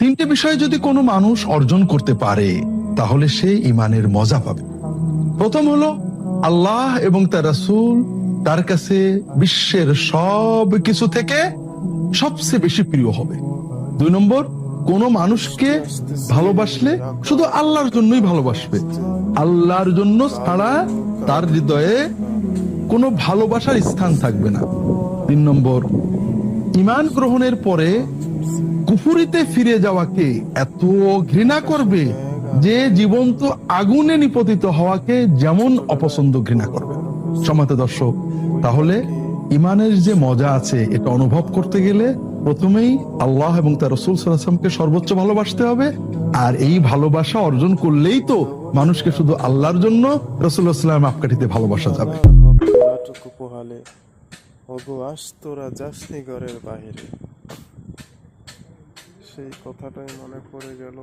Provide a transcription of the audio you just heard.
তিনটে বিষয় যদি কোনো মানুষ অর্জন করতে পারে তাহলে সে ইমানের মজা পাবে। প্রথম হলো আল্লাহ এবং তার রাসূল তার কাছে বিশ্বের সব কিছু থেকে সবচেয়ে বেশি প্রিয় হবে। 2 নম্বর, কোন মানুষকে ভালোবাসলে শুধু আল্লাহর জন্যই ভালোবাসবে, আল্লাহর জন্য ছাড়া তার হৃদয়ে কোনো ভালোবাসার স্থান থাকবে না। 3 নম্বর, ঈমান গ্রহণের পরে কুফরিতে ফিরে যাওয়াকে এত ঘৃণা করবে যে জীবন্ত আগুনে নিপতিত হওয়াকে যেমন অপছন্দ ঘৃণা করবে। সম্মানিত দর্শক, তাহলে ঈমানের যে মজা আছে এটা অনুভব করতে গেলে প্রথমেই আল্লাহ এবং তার রাসূল সাল্লাল্লাহু আলাইহি ওয়াসাল্লামকে সর্বোচ্চ ভালোবাসতে হবে। আর এই ভালোবাসা অর্জন করলেই তো মানুষকে শুধু আল্লাহর জন্য রাসূলুল্লাহ সাল্লাল্লাহু আলাইহি ওয়াসাল্লামের আপকাঠিতে ভালোবাসা যাবে। পোহালে ওগো আজ তোরা যাসনি ঘরের বাহিরে, সেই কথাটাই মনে পড়ে গেল।